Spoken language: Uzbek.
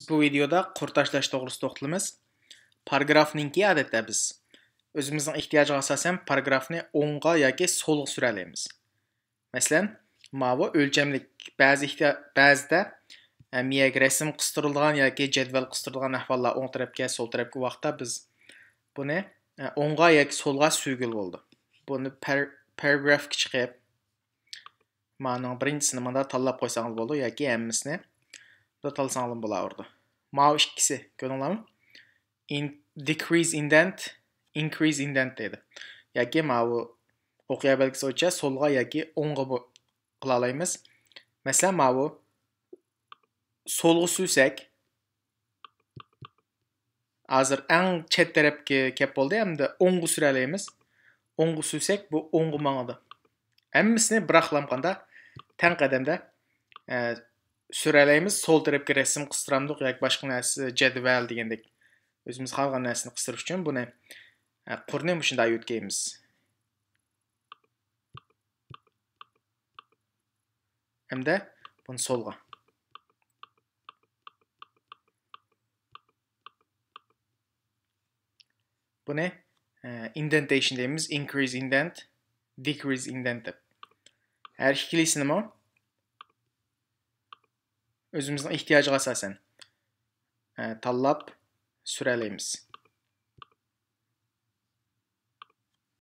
Bu videoda qurtashlash to'g'risida to'xtalamiz. Paragrafninki odatda biz o'zimizning ehtiyojiga asosan paragrafni o'ngga yoki so'lga sura olamiz. Masalan, bu o'lchamlik ba'zida miyak rasm qistirilgan yoki jadval qistirilgan ahvollar o'ng tarafga, so'l tarafga vaqtda biz buni o'ngga yoki so'lga sugil bo'ldi. Buni paragrafga chiqib, ma'noning birinchisini mana tanlab qo'ysangiz bo'ldi yoki hammasini tanlasangiz bo'lardi. Mau ikkisi ko'ringlarmi? Decrease indent, increase indent deydi. Yoki mau o'qiya belgisi bo'yicha so'lga yoki o'ngga qila olamiz. Masalan, mau so'lga sursak, hozir eng chet tarafga kelib bo'ldi, hamda o'ngga sura olamiz. O'ngga sursak, bu o'ngga mangadi. Hammasini bir aqlamqanda tang qadamda sura olamiz. So'l tarafga rasm qistiramdik yoki boshqa narsa jadval degandek o'zimiz xohlagan narsani qistirish uchun buni qurni shunday yutgaymiz. Hamda buni so'lga. Buni indentation deymiz. Increase indent, decrease indent deb. Her ikkilisini mi o'zimizning ehtiyojiga asosan tanlab sura olamiz.